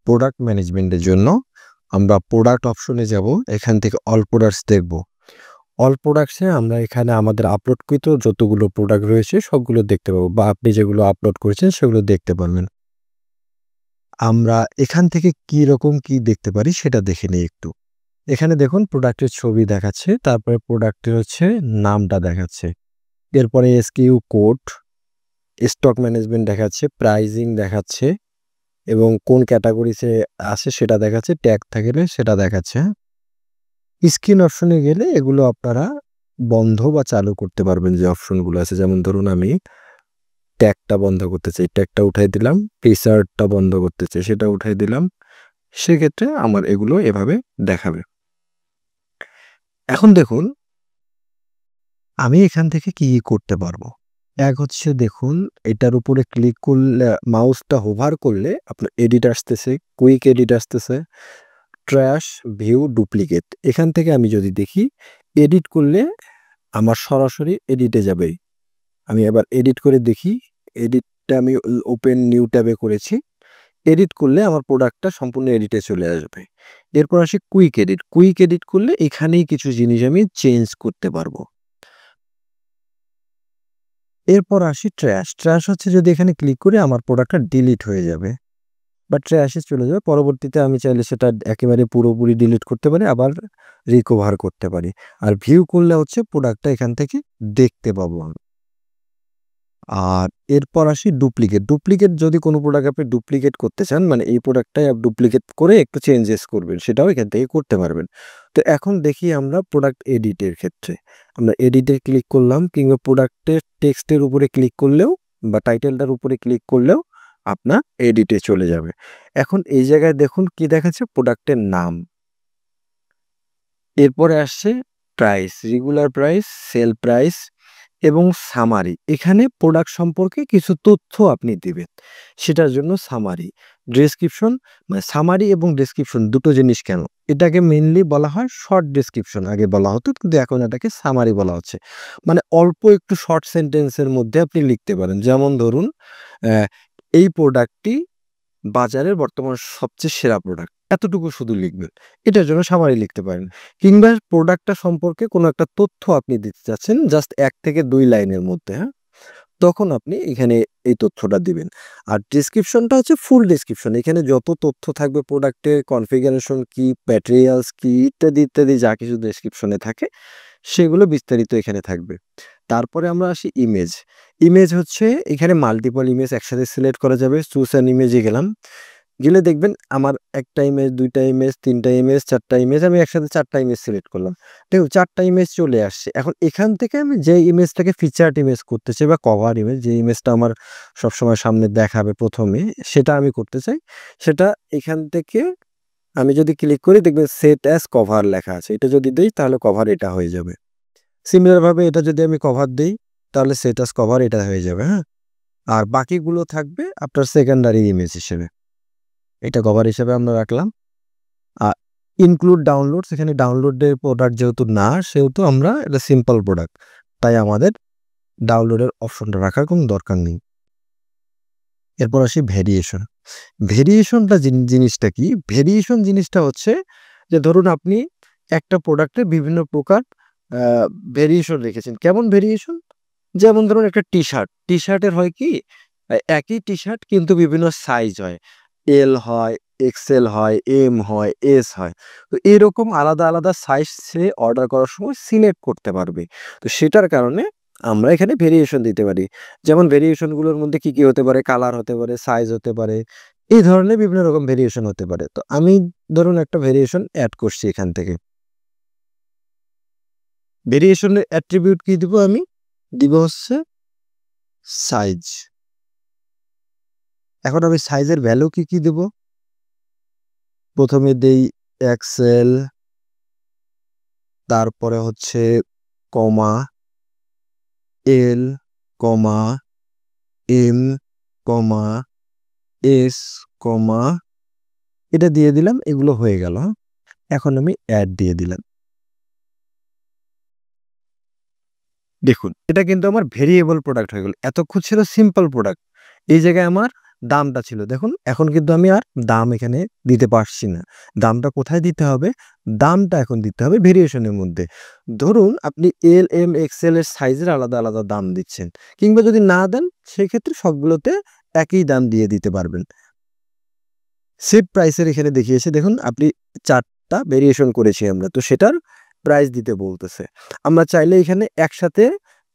Product ম্যানেজমেন্টের জন্য আমরা প্রোডাক্ট অপশনে যাব। এখান থেকে অল প্রোডাক্টস দেখব। অল প্রোডাক্টসে আমরা এখানে আমাদের আপলোডকৃত যতগুলো প্রোডাক্ট রয়েছে সবগুলো দেখতে পাবো, বা আপনি যেগুলো আপলোড করেছেন সেগুলো দেখতে পারবেন। আমরা এখান থেকে কি রকম কি দেখতে পারি সেটা দেখে নিই একটু। এখানে দেখুন প্রোডাক্টের ছবি দেখাচ্ছে, তারপরে প্রোডাক্টের হচ্ছে নামটা দেখাচ্ছে, এরপরে এসকিউ কোড, স্টক ম্যানেজমেন্ট দেখাচ্ছে, প্রাইজিং দেখাচ্ছে এবং কোন ক্যাটাগরিতে আছে সেটা দেখাচ্ছে, ট্যাগ থাকলে সেটা দেখাচ্ছে। স্ক্রিন অপশনে গেলে এগুলো আপনারা বন্ধ বা চালু করতে পারবেন, যে অপশনগুলো আছে। যেমন ধরুন আমি ট্যাগটা বন্ধ করতে চাই, ট্যাগটা উঠাই দিলাম। টি-শার্টটা বন্ধ করতে চাই, সেটা উঠাই দিলাম। সেক্ষেত্রে আমার এগুলো এভাবে দেখাবে। এখন দেখুন আমি এখান থেকে কি করতে পারবো। এক হচ্ছে দেখুন, এটার উপরে ক্লিক করলে, মাউসটা হোভার করলে আপনার এডিট আসতেছে, কুইক এডিট আসতেছে, ট্র্যাশ, ভিউ, ডুপ্লিকেট। এখান থেকে আমি যদি দেখি এডিট করলে আমার সরাসরি এডিটে যাবে। আমি এবার এডিট করে দেখি। এডিটটা আমি ওপেন নিউ ট্যাবে করেছি। এডিট করলে আমার প্রোডাক্টটা সম্পূর্ণ এডিটে চলে আসবে। এরপর আসি কুইক এডিট। কুইক এডিট করলে এখানেই কিছু জিনিস আমি চেঞ্জ করতে পারবো। এরপর আসি ট্র্যাশ। ট্র্যাশ হচ্ছে যদি এখানে ক্লিক করি আমার প্রোডাক্টটা ডিলিট হয়ে যাবে বা ট্র্যাশে চলে যাবে। পরবর্তীতে আমি চাইলে সেটা একেবারে পুরোপুরি ডিলিট করতে পারি, আবার রিকভার করতে পারি। আর ভিউ করলে হচ্ছে প্রোডাক্টটা এখান থেকে দেখতে পাবো আমি। আর এরপর আসি ডুপ্লিকেট। ডুপ্লিকেট যদি কোনো প্রোডাক্ট আপনি ডুপ্লিকেট করতে চান, মানে এই প্রোডাক্টটাই আপনি ডুপ্লিকেট করে একটু চেঞ্জেস করবেন, সেটাও এখান থেকে করতে পারবেন। তো এখন দেখি আমরা প্রোডাক্ট এডিটের ক্ষেত্রে। আমরা এডিটে ক্লিক করলাম, কিংবা প্রোডাক্টের টেক্সটের উপরে ক্লিক করলেও বা টাইটেলটার উপরে ক্লিক করলেও আপনার এডিটে চলে যাবে। এখন এই জায়গায় দেখুন কি দেখাচ্ছে, প্রোডাক্টের নাম। এরপরে আসছে price, regular price, sale price এবং সামারি। এখানে প্রোডাক্ট সম্পর্কে কিছু তথ্য আপনি দিবেন, সেটার জন্য সামারি। ডেসক্রিপশন, মানে সামারি এবং ডেসক্রিপশন দুটো জিনিস কেন? এটাকে মেইনলি বলা হয় শর্ট ডেসক্রিপশন, আগে বলা হতো, কিন্তু এখন এটাকে সামারি বলা হচ্ছে। মানে অল্প একটু শর্ট সেন্টেন্সের মধ্যে আপনি লিখতে পারেন। যেমন ধরুন এই প্রোডাক্টটি বাজারের বর্তমান সবচেয়ে সেরা প্রোডাক্ট, এতটুকু শুধু লিখবেন। এটার জন্য সামারি লিখতে পারেন। কিংবা প্রোডাক্টটা সম্পর্কে কোনো একটা তথ্য আপনি দিতে চাচ্ছেন জাস্ট ১ থেকে ২ লাইনের মধ্যে, হ্যাঁ? তখন আপনি এখানে এই তথ্যটা দিবেন। আর ডেসক্রিপশনটা হচ্ছে ফুল ডেসক্রিপশন। এখানে যত তথ্য থাকবে প্রোডাক্টের, কনফিগারেশন কি, ম্যাটেরিয়ালস কি, ইত্যাদি, ইত্যাদি যা কিছু ডেসক্রিপশনে থাকে সেগুলো বিস্তারিত এখানে থাকবে। তারপরে আমরা আসি ইমেজ। ইমেজ হচ্ছে এখানে মাল্টিপল ইমেজ একসাথে সিলেক্ট করা যাবে। চুজ অ্যান ইমেজে গেলাম। গেলে দেখবেন আমার ১ টা ইমেজ, ২ টা ইমেজ, ৩ টা ইমেজ, ৪ টা ইমেজ, আমি একসাথে ৪ টা ইমেজ সিলেক্ট করলাম। দেখুন ৪ টা ইমেজ চলে আসছে। এখন এখান থেকে আমি যে ইমেজটাকে ফিচারড ইমেজ করতে চাই বা কভার ইমেজ, যে ইমেজটা আমার সবসময় সামনে দেখাবে ১ম এ, সেটা আমি করতে চাই। সেটা এখান থেকে আমি যদি ক্লিক করি দেখবেন সেট অ্যাজ কভার লেখা আছে। এটা যদি দেই তাহলে কভার এটা হয়ে যাবে। সিমিলার ভাবে এটা যদি আমি কভার দেই তাহলে সেট অ্যাজ কভার এটা হয়ে যাবে, হ্যাঁ? আর বাকিগুলো থাকবে আপনার সেকেন্ডারি ইমেজ হিসেবে। এটা কভার হিসেবে আমরা রাখলাম। আর ইনক্লুড ডাউনলোডস, এখানে ডাউনলোডের প্রোডাক্ট যেহেতু না, সেহেতু আমরা এটা সিম্পল প্রোডাক্ট, তাই আমাদের ডাউনলোডের অপশনটা রাখার কোনো দরকার নেই। এরপর আসি ভেরিয়েশন। ভেরিয়েশনটা জিনিসটা কি? ভেরিয়েশন জিনিসটা হচ্ছে যে ধরুন আপনি একটা প্রোডাক্টের বিভিন্ন প্রকার আ ভেরিয়েশন রেখেছেন। কেমন ভেরিয়েশন? যেমন ধরুন একটা টি-শার্ট। টি-শার্টের হয় কি? একই টি-শার্ট কিন্তু বিভিন্ন সাইজ হয়। এল হয়, এক্সেল হয়, এম হয়, এস হয়। তো এরকম আলাদা, আলাদা সাইজ সে অর্ডার করার সময় সিলেক্ট করতে পারবে। তো সেটার কারণে আমরা এখানে ভেরিয়েশন দিতে পারি। যেমন ভেরিয়েশন গুলোর মধ্যে কি হতে পারে? কালার হতে পারে, সাইজ হতে পারে। এই ধরনের বিভিন্ন রকম ভেরিয়েশন হতে পারে। তো আমি ধরুন একটা ভেরিয়েশন এড করছি এখান থেকে। ভেরিয়েশনের অ্যাট্রিবিউট কি দিব আমি? দিব হচ্ছে সাইজ। এখন আমি সাইজের ভ্যালু কি দেব? ১ম এ দেই এক্সেল, তারপরে হচ্ছে কমা, এল, কমা, এম, কমা, এস, কমা, এটা দিয়ে দিলাম। এগুলো হয়ে গেল। এখন আমি অ্যাড দিয়ে দিলাম। দেখুন এটা কিন্তু আমার ভেরিয়েবল প্রোডাক্ট হয়ে গেল। এতক্ষণ ছিল সিম্পল প্রোডাক্ট। এই জায়গায় আমার দামটা ছিল। দেখুন এখন কিন্তু আমি আর দাম এখানে দিতে পারছি না। দামটা কোথায় দিতে হবে? দামটা এখন দিতে হবে ভেরিয়েশনের মধ্যে। ধরুন আপনি এল, এম, এক্সেল এর সাইজের আলাদা, আলাদা দাম দিচ্ছেন। কিংবা যদি না দেন সেক্ষেত্রে সবগুলোতে একই দাম দিয়ে দিতে পারবেন। সেভ প্রাইসের এখানে দেখিয়েছে দেখুন আপনি ৪ টা ভেরিয়েশন করেছি আমরা। তো সেটার প্রাইস দিতে বলতেছে। আমরা চাইলে এখানে একসাথে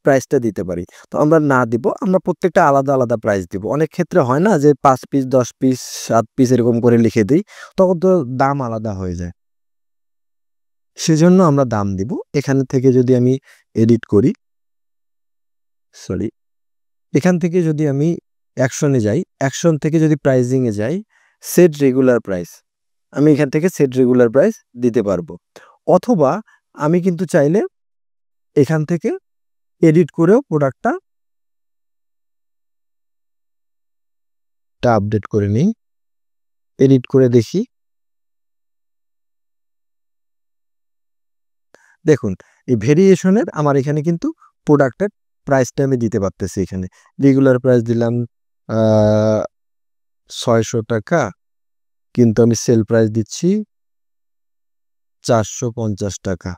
প্রাইসটা দিতে পারি। তো আমরা না দিব। আমরা প্রত্যেকটা আলাদা, আলাদা প্রাইস দিব। অনেক ক্ষেত্রে হয় না যে ৫ পিস, ১০ পিস, ৭ পিস এরকম করে লিখে দেই। তখন তো দাম আলাদা হয়ে যায়। সেজন্য আমরা দাম দিব। এখান থেকে যদি আমি এডিট করি, সরি, এখান থেকে যদি আমি অ্যাকশনে যাই, অ্যাকশন থেকে যদি প্রাইজিং এ যাই, সেট রেগুলার প্রাইস। আমি এখান থেকে সেট রেগুলার প্রাইস দিতে পারবো। অথবা আমি কিন্তু চাইলে এখান থেকে এডিট করেও প্রোডাক্টটা আপডেট করে নিই। এডিট করে দেখি। দেখুন এই ভেরিয়েশনের আমার এখানে কিন্তু প্রোডাক্টের প্রাইসটা আমি দিতে পারতেছি এখানে। রেগুলার প্রাইস দিলাম আ ৳৬০০, কিন্তু আমি সেল প্রাইস দিচ্ছি ৳৪৫০।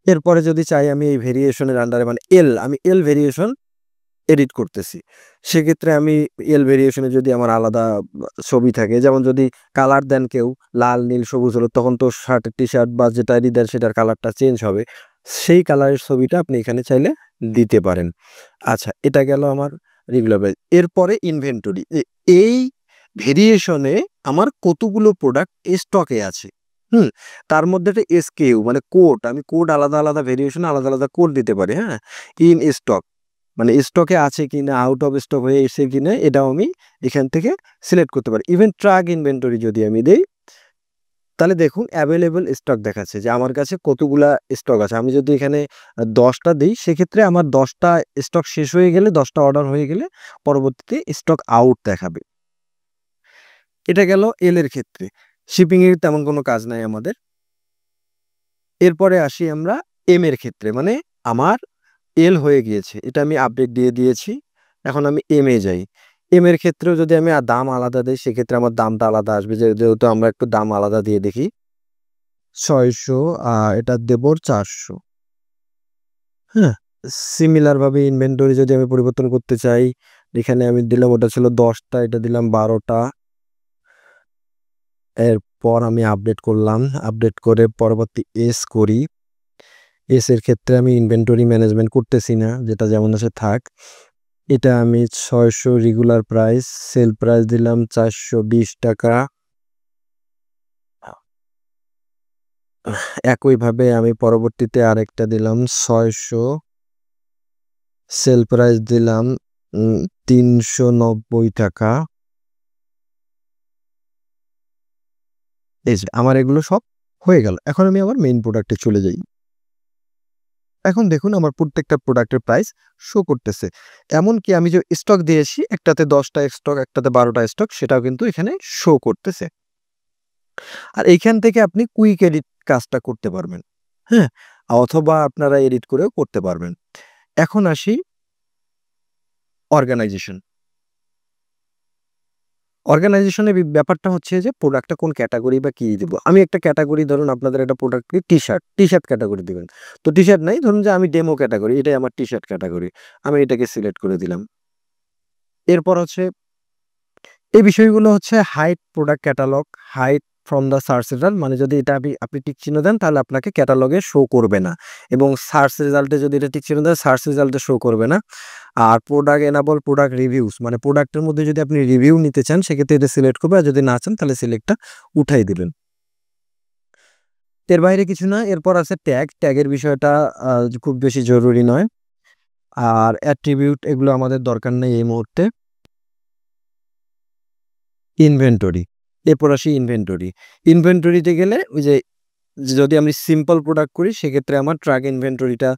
এরপরে যদি চাই আমি এই ভেরিয়েশনের আন্ডারে মানে আমি এল ভেরিয়েশন এডিট করতেছি। সেক্ষেত্রে আমি এল ভেরিয়েশনে যদি আমার আলাদা ছবি থাকে, যেমন যদি কালার দেন কেউ লাল, নীল, সবুজ, হলুদ, তখন তো শার্টের টি-শার্ট বা যেটারই দেন সেটার কালারটা চেঞ্জ হবে। সেই কালারের ছবিটা আপনি এখানে চাইলে দিতে পারেন। আচ্ছা, এটা গেল আমার রেগুলার প্রাইস। এরপরে ইনভেন্টরি। এই ভেরিয়েশনে আমার কতগুলো প্রোডাক্ট স্টকে আছে। হুম? তার মধ্যে একটা এসকিউ মানে কোড, আমি কোড আলাদা, আলাদা ভেরিয়েশনে আলাদা, আলাদা কোড দিতে পারি, হ্যাঁ? ইন স্টক মানে স্টকে আছে কিনা, আউট অফ স্টক হয়ে এসেছে কিনা এটাও আমি এখান থেকে সিলেক্ট করতে পারি। ইভেন ট্রাক ইনভেন্টরি যদি আমি দেই, তাহলে দেখুন অ্যাভেইলেবল স্টক দেখাচ্ছে যে আমার কাছে কতগুলা স্টক আছে। আমি যদি এখানে ১০ টা দেই সেক্ষেত্রে আমার ১০ টা স্টক শেষ হয়ে গেলে, ১০ টা অর্ডার হয়ে গেলে পরবর্তীতে স্টক আউট দেখাবে। এটা গেল এল এর ক্ষেত্রে। শিপিং এর তেমন কোনো কাজ নাই আমাদের। এরপরে আসি আমরা এম এর ক্ষেত্রে। মানে আমার এল হয়ে গিয়েছে। এটা আমি আপডেট দিয়ে দিয়েছি। এখন আমি এম এ যাই। এম এর ক্ষেত্রেও যদি আমি দাম আলাদা দেই সেক্ষেত্রে আমার দামটা আলাদা আসবে। যেহেতু আমরা একটু দাম আলাদা দিয়ে দেখি। ৬০০ এটা দেব ৪০০। হ্যাঁ? সিমিলার ভাবে ইনভেন্টরি যদি আমি পরিবর্তন করতে চাই, এখানে আমি দিলাম ওটা ছিল ১০ টা, এটা দিলাম ১২ টা। এরপর আমি আপডেট করলাম। আপডেট করে পরবর্তী এস করি। এস এর ক্ষেত্রে আমি ইনভেন্টরি ম্যানেজমেন্ট করতেছি না। যেটা যেমন আছে থাক। এটা আমি ৬০০ রেগুলার প্রাইস, সেল প্রাইস দিলাম ৳৪২০। একইভাবে আমি পরবর্তীতে আরেকটা দিলাম ৬০০, সেল প্রাইস দিলাম ৳৩৯০। এই যে আমার এগুলো সব হয়ে গেল। এখন আমি আমার মেইন প্রোডাক্টে চলে যাই। এখন দেখুন আমার প্রত্যেকটা প্রোডাক্টের প্রাইস শো করতেছে। এমনকি আমি যে স্টক দিয়েছি, একটাতে ১০ টা স্টক, একটাতে ১২ টা স্টক, সেটাও কিন্তু এখানে শো করতেছে। আর এইখান থেকে আপনি কুইক এডিট কাজটা করতে পারবেন। হ্যাঁ? অথবা আপনারা এডিট করেও করতে পারবেন। এখন আসি অর্গানাইজেশন। অর্গানাইজেশনের ব্যাপারটা হচ্ছে যে প্রোডাক্টটা কোন ক্যাটেগরি বা কি দিব। আমি একটা ক্যাটেগরি ধরুন আপনাদের একটা প্রোডাক্টকে টি-শার্ট, টি-শার্ট ক্যাটেগরি দিবেন। তো টি-শার্ট নাই, ধরুন যে আমি ডেমো ক্যাটেগরি, এটাই আমার টি-শার্ট ক্যাটেগরি। আমি এটাকে সিলেক্ট করে দিলাম। এরপর হচ্ছে এই বিষয়গুলো হচ্ছে hide product catalog, hide from the search result, মানে যদি এটা আপনি টিক চিহ্ন দেন তাহলে আপনাকে ক্যাটালগে শো করবে না। এবং সার্চ রেজাল্টে যদি এটা টিক চিহ্ন দেন সার্চ রেজাল্টে শো করবে না। আর প্রোডাক্ট এনাবল প্রোডাক্ট রিভিউস, মানে প্রোডাক্টের মধ্যে যদি আপনি রিভিউ নিতে চান সেক্ষেত্রে এটা সিলেক্ট করবে। আর যদি না চান তাহলে সিলেক্টটা উঠাই দিবেন। এর বাইরে কিছু না। এরপর আছে ট্যাগ। ট্যাগের বিষয়টা খুব বেশি জরুরি নয়। আর অ্যাট্রিবিউট এগুলো আমাদের দরকার নেই এই মুহূর্তে। ইনভেন্টরি। এরপর আসি ইনভেন্টরি। ইনভেন্টরিতে গেলে ওই যে যদি আমি সিম্পল প্রোডাক্ট করি সেক্ষেত্রে আমার ট্রাক ইনভেন্টরিটা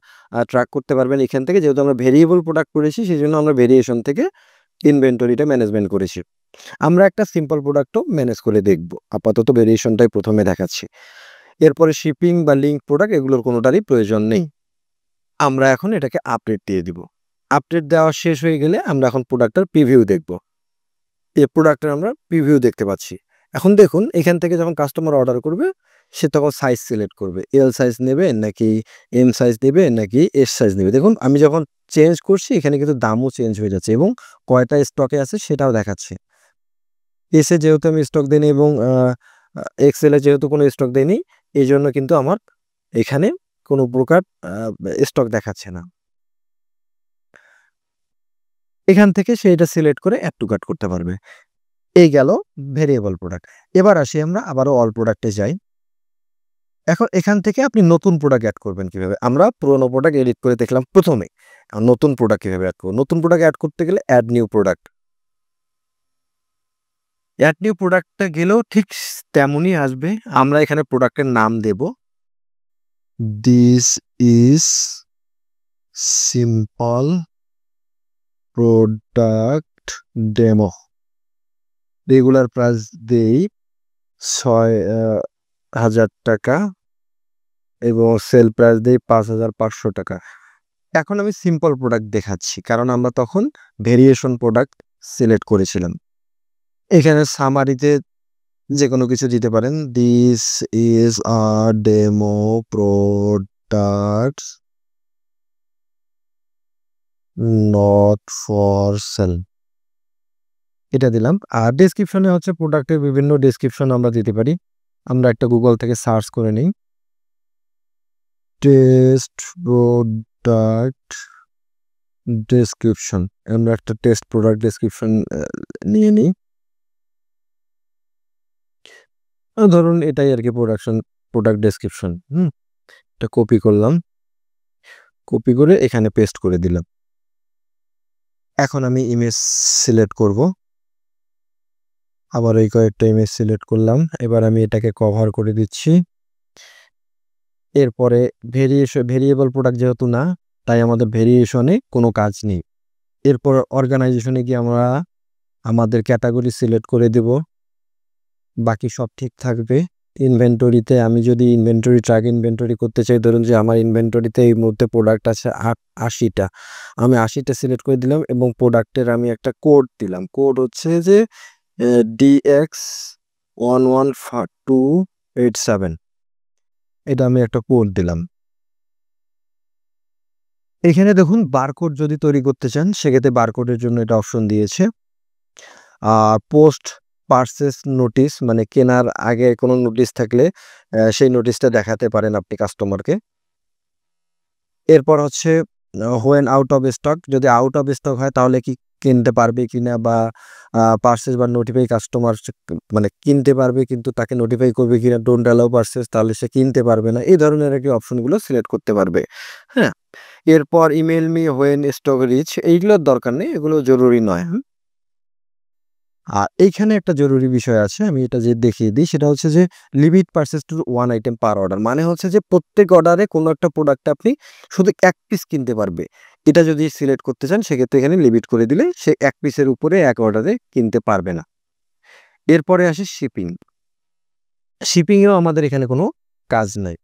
ট্র্যাক করতে পারবেন এখান থেকে। যেহেতু আমরা ভেরিয়েবল প্রোডাক্ট করেছি সেজন্য আমরা ভেরিয়েশন থেকে ইনভেন্টরিটা ম্যানেজমেন্ট করেছি। আমরা একটা সিম্পল প্রোডাক্টও ম্যানেজ করে দেখব। আপাতত ভেরিয়েশনটাই ১ম এ দেখাচ্ছি। এরপরে শিপিং বা লিঙ্ক প্রোডাক্ট এগুলোর কোনোটারই প্রয়োজন নেই। আমরা এখন এটাকে আপডেট দিয়ে দিব। আপডেট দেওয়া শেষ হয়ে গেলে আমরা এখন প্রোডাক্টটার প্রিভিউ দেখব। এই প্রোডাক্টের আমরা প্রিভিউ দেখতে পাচ্ছি। এখন দেখুন এখান থেকে যখন কাস্টমার অর্ডার করবে সে তখন সাইজ সিলেক্ট করবে। এল সাইজ নেবে নাকি এম সাইজ নেবে নাকি এস সাইজ নেবে। দেখুন আমি যখন চেঞ্জ করছি এখানে কিন্তু দামও চেঞ্জ হয়ে যাচ্ছে এবং কয়টা স্টকে আছে সেটাও দেখাচ্ছে। এসে যেহেতু আমি স্টক দেইনি এবং এক্সেলে যেহেতু কোনো স্টক দেইনি এইজন্য কিন্তু আমার এখানে কোনো প্রকার স্টক দেখাচ্ছে না। এখান থেকে সে এটা সিলেক্ট করে অ্যাড টু কার্ট করতে পারবে। এই গেল ভেরিয়েবল প্রোডাক্ট। এবার আসি আমরা আবারও অল প্রোডাক্টে যাই। এখন এখান থেকে আপনি নতুন প্রোডাক্ট অ্যাড করবেন কিভাবে? আমরা পুরনো প্রোডাক্ট এডিট করে দেখলাম প্রথমে। নতুন প্রোডাক্ট কিভাবে অ্যাড করব? নতুন প্রোডাক্ট অ্যাড করতে গেলে add new product. Add new প্রোডাক্টটা গেলেও ঠিক তেমনই আসবে। আমরা এখানে প্রোডাক্টের নাম দেব। This is simple product demo. Regular price দেই ৬,০০০ টাকা এবং সেল প্রাইস দেই ৫,৫০০ টাকা। এখন আমি সিম্পল প্রোডাক্ট দেখাচ্ছি কারণ আমরা তখন ভেরিয়েশন প্রোডাক্ট সিলেক্ট করেছিলাম। এখানে সামারিতে যেকোনো কিছু দিতে পারেন। This is a demo products not for sale. এটা দিলাম। আর ডেসক্রিপশনে হচ্ছে প্রোডাক্টের বিভিন্ন ডেসক্রিপশন আমরা দিতে পারি। আমরা একটা গুগল থেকে সার্চ করে নিই। Test product description. আমরা একটা টেস্ট প্রোডাক্ট ডেসক্রিপশন নিয়ে নিই। ধরুন এটাই আরকি প্রোডাক্ট ডেসক্রিপশন। এটা কপি করলাম। কপি করে এখানে পেস্ট করে দিলাম। এখন আমি ইমেজ সিলেক্ট করব। আবার এই কয়েকটা ইমেজ সিলেক্ট করলাম। এবার আমি এটাকে কভার করে দিচ্ছি। এরপরে ভেরিয়েবল প্রোডাক্ট যেহেতু না, তাই আমাদের ভেরিয়েশনে কোনো কাজ নেই। এরপর অর্গানাইজেশনে গিয়ে আমরা আমাদের ক্যাটাগরি সিলেক্ট করে দেব। বাকি সব ঠিক থাকবে। ইনভেন্টরিতে আমি যদি ট্র্যাক ইনভেন্টরি করতে চাই, ধরুন যে আমার ইনভেন্টরিতে এই মুহূর্তে প্রোডাক্ট আছে ৮০টা। আমি ৮০টা সিলেক্ট করে দিলাম এবং প্রোডাক্টের আমি একটা কোড দিলাম। কোড হচ্ছে যে DX11287। এটা আমি একটা কোড দিলাম। এখানে দেখুন বারকোড যদি তৈরি করতে চান সেক্ষেত্রে বারকোডের জন্য এটা অপশন দিয়েছে। পোস্ট পারচেজ নোটিশ মানে কেনার আগে কোনো নোটিশ থাকলে সেই নোটিশটা দেখাতে পারেন আপনি কাস্টমারকে। এরপর হচ্ছে হোয়েন আউট অফ স্টক, যদি আউট অফ স্টক হয় তাহলে কি কিনতে পারবে কিনা, বা পারচেজ বা নোটিফাই কাস্টমার মানে কিনতে পারবে কিন্তু তাকে নোটিফাই করবে কিনা, ডোন্ট অ্যালাউ পারচেজ তাহলে সে কিনতে পারবে না। এই ধরনের আর কি অপশনগুলো সিলেক্ট করতে পারবে। হ্যাঁ, এরপর email me when stock reach, এইগুলোর দরকার নেই, এগুলো জরুরি নয়। আর এইখানে একটা জরুরি বিষয় আছে, আমি এটা যে দেখিয়ে দিই সেটা হচ্ছে যে limit purchase to 1 item per order. মানে হচ্ছে যে প্রত্যেক অর্ডারে কোনো একটা প্রোডাক্ট আপনি শুধু ১ পিস কিনতে পারবে। এটা যদি সিলেক্ট করতে চান সেক্ষেত্রে এখানে লিমিট করে দিলে সে ১ পিসের উপরে ১ অর্ডারে কিনতে পারবে না। এরপরে আসি শিপিং। শিপিংয়েও আমাদের এখানে কোনো কাজ নাই।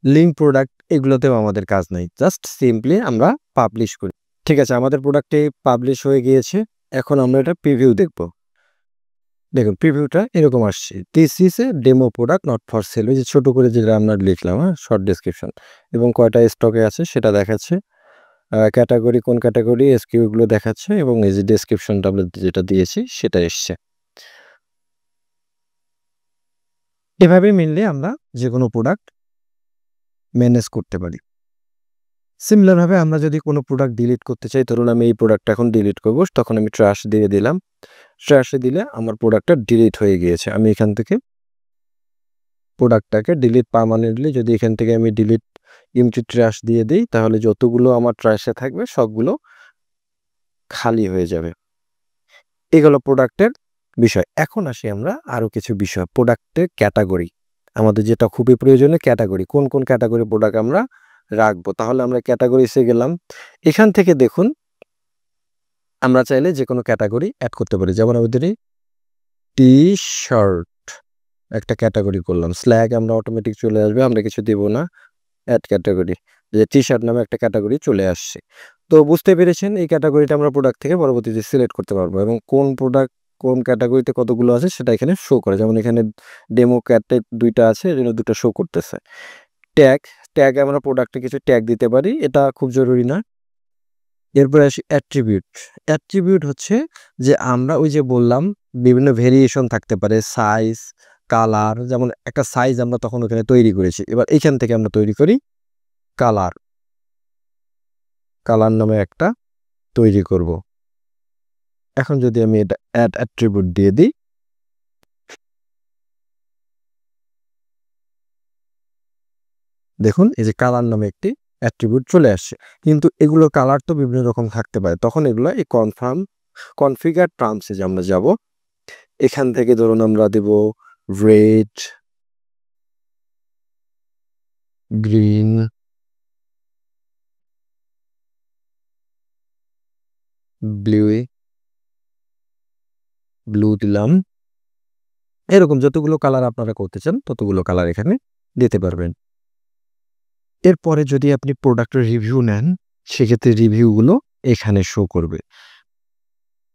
লিঙ্ক প্রোডাক্ট এগুলোতেও আমাদের কাজ নাই। জাস্ট সিম্পলি আমরা পাবলিশ করি। ঠিক আছে, আমাদের প্রোডাক্টটি পাবলিশ হয়ে গিয়েছে। এখন আমরা এটা প্রিভিউ দেখব। দেখুন প্রিভিউটা এরকম আসছে। This is a demo product not for sale. ওই যে ছোট করে যেটা আমরা লিখলাম, শর্ট ডেসক্রিপশন এবং কয়টা স্টকে আছে সেটা দেখাচ্ছে। ক্যাটাগরি কোন ক্যাটাগরি এসকিউ গুলো দেখাচ্ছে এবং এই যে ডেসক্রিপশনটা আমরা যেটা দিয়েছি সেটা এসছে। এভাবে মিললে আমরা যেকোনো প্রোডাক্ট ম্যানেজ করতে পারি। সিমিলারভাবে আমরা যদি কোনো প্রোডাক্ট ডিলিট করতে চাই, ধরুন আমি এই প্রোডাক্টটা এখন ডিলিট করব, তখন আমি ট্র্যাশ দিয়ে দিলাম। ট্র্যাশে দিলে আমার প্রোডাক্টটা ডিলিট হয়ে গিয়েছে। আমি এখান থেকে প্রোডাক্টটাকে ডিলিট পার্মানেন্টলি যদি এখান থেকে আমি ডিলিট এমটি ট্র্যাশ দিয়ে দিই তাহলে যতগুলো আমার ট্র্যাশে থাকবে সবগুলো খালি হয়ে যাবে। এগুলো প্রোডাক্টের বিষয়। এখন আসি আমরা আরও কিছু বিষয়, প্রোডাক্টের ক্যাটাগরি। আমাদের যেটা খুবই প্রয়োজনীয় ক্যাটাগরি, কোন কোন ক্যাটাগরি প্রোডাক্ট আমরা রাখবো। তাহলে আমরা ক্যাটাগরিসে গেলাম। এখান থেকে দেখুন আমরা চাইলে যে কোনো ক্যাটাগরি অ্যাড করতে পারি। যেমন আমাদের টি শার্ট একটা ক্যাটাগরি করলাম। স্ল্যাগ আমরা অটোমেটিক চলে আসবে, আমরা কিছু দেব না। Add category. যে টি-শার্ট নামে একটা ক্যাটাগরি চলে আসছে। তো বুঝতে পেরেছেন এই ক্যাটাগরিটা আমরা প্রোডাক্ট থেকে পরবর্তীতে সিলেক্ট করতে পারবো এবং কোন প্রোডাক্ট কোন ক্যাটাগরিতে কতগুলো আছে সেটা এখানে শো করে। যেমন এখানে ডেমো ক্যাটে ২ টা আছে, এজন্য ২ টা শো করতেছে। ট্যাগ, ট্যাগে আমরা প্রোডাক্টে কিছু ট্যাগ দিতে পারি। এটা খুব জরুরি না। এরপরে আসি অ্যাট্রিবিউট। অ্যাট্রিবিউট হচ্ছে যে আমরা ওই যে বললাম বিভিন্ন ভেরিয়েশন থাকতে পারে সাইজ, কালার। যেমন একটা সাইজ আমরা তখন ওখানে তৈরি করেছি। এবার এইখান থেকে আমরা তৈরি করি কালার। কালার নামে একটা তৈরি করব। এখন যদি আমি এটা অ্যাড অ্যাট্রিবিউট দিয়ে দিই, দেখুন এই যে কালার নামে একটি অ্যাট্রিবিউট চলে আসছে। কিন্তু এগুলোর কালার তো বিভিন্ন রকম থাকতে পারে। তখন এগুলো এই কনফিগার টার্মস এ যে আমরা যাব, এখান থেকে ধরুন আমরা দেব রেড, গ্রিন, ব্লু দিলাম। এরকম যতগুলো কালার আপনারা করতে চান ততগুলো কালার এখানে দিতে পারবেন। এরপরে যদি আপনি প্রোডাক্টের রিভিউ নেন, সেক্ষেত্রে রিভিউগুলো এখানে শো করবে।